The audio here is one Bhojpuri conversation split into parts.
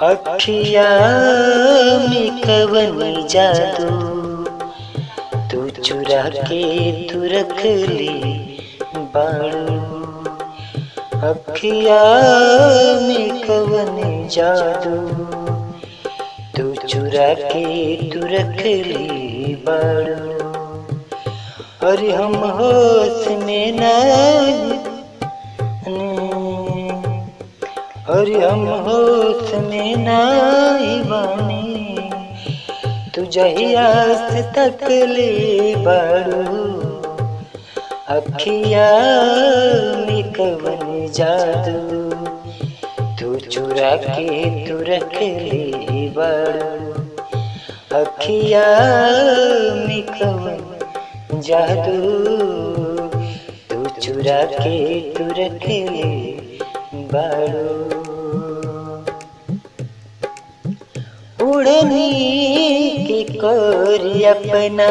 अखिया में कवन जादू तू चुरा के तू रख ली बाड़ू। अखिया में कवन जादू तू चुरा के तू रख ली बाड़ू। अरे हम होश में नहीं, अरे हम होश में नहीं बानी, तू जहिया से तकले बाड़ू। अखिया में कवन जादू तू चुरा के तू रख ले बाड़ू। अखिया में कवन जादू तू चुरा के तू रख ले बाड़ू। उड़नी के कोरी अपना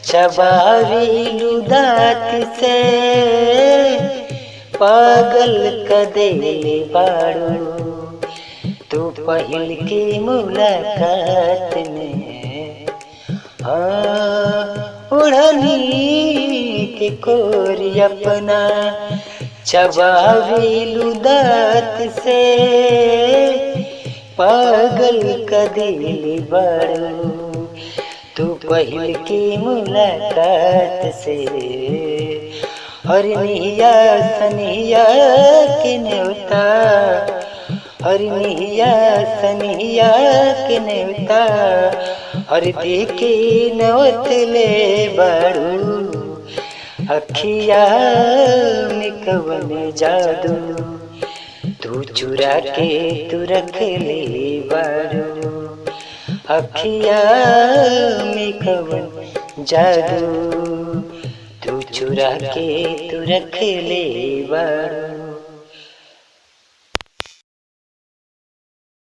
चबावेलू दांत से, पागल कदेले बाड़ू तू पहिल की मुलाकात में। उड़नी के कोरी अपना चबावेलू दांत से, पागल कदेले बाड़ू तू पहिल की मुलाकात से। और निहिया सनिया के न्योता, और निहिया सनिया के न्योता, और देखे नवतले बाड़ू। अखिया में कवन जादू तू चुरा के तू रख ले बाड़ू। अखिया में कवन जादू तू चुरा के तू रख ले बाड़ू।